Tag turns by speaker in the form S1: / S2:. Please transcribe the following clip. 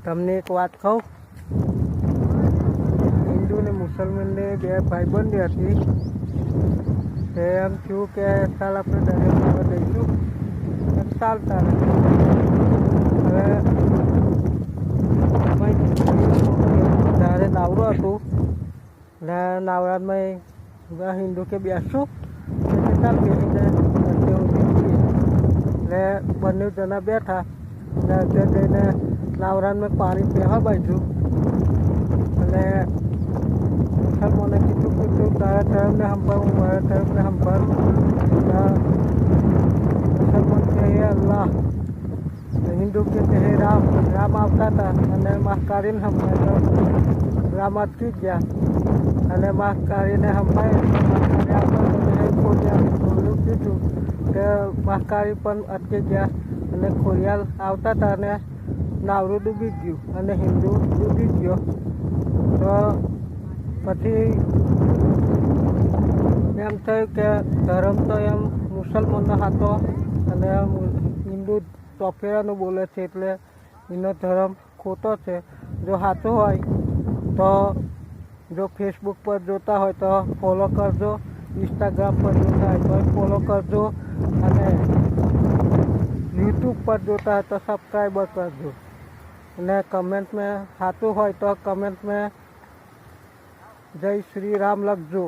S1: તમને એક વાત કહું, હિન્દુ ને મુસલમાનને બે ભાઈબંધી હતી. તે એમ થયું કે ચાલ આપણે દરિયા મારવા જઈશું, એમ ચાલતા હવે ત્યારે નાવડું હતું ને નાવડામાં હિન્દુ કે બેસશું એટલે ચાલ બેસીને એટલે બંને જણા બેઠા ને અત્યારે જઈને નાવરામાં પાણી પીવા બાજુ અને મુસલમાને કીધું કે તું તારા ધર્મને સંભાળ, હું મારા ધર્મને સંભાળ. મુસલમાન કે હે અલ્લાહ, હિન્દુ કે હે રામ. રામ આવતા હતા અને મહાકારીને સંભાળ્યો. રામ અટકી ગયા અને મહાકારીને સંભાળ્યા. ખોડિયાલ કીધું કે મહાકારી પણ અટકી ગયા અને ખોડિયાલ આવતા હતા અને નાવરું ડૂબી ગયું અને હિન્દુ ડૂબી ગયો. તો પછી એમ થયું કે ધર્મ તો એમ મુસલમાનનો હતો અને હિન્દુ ચોફેરાનું બોલે છે એટલે એનો ધર્મ ખોટો છે. જો સાચો હોય તો જો ફેસબુક પર જોતા હોય તો ફોલો કરજો, ઇન્સ્ટાગ્રામ પર જોતા હોય તો ફોલો કરજો અને યુટ્યુબ પર જોતા હોય તો સબસ્ક્રાઈબર કરજો અને કમેન્ટ में સાચું હોય તો કમેન્ટ में જય શ્રી રામ લખજો.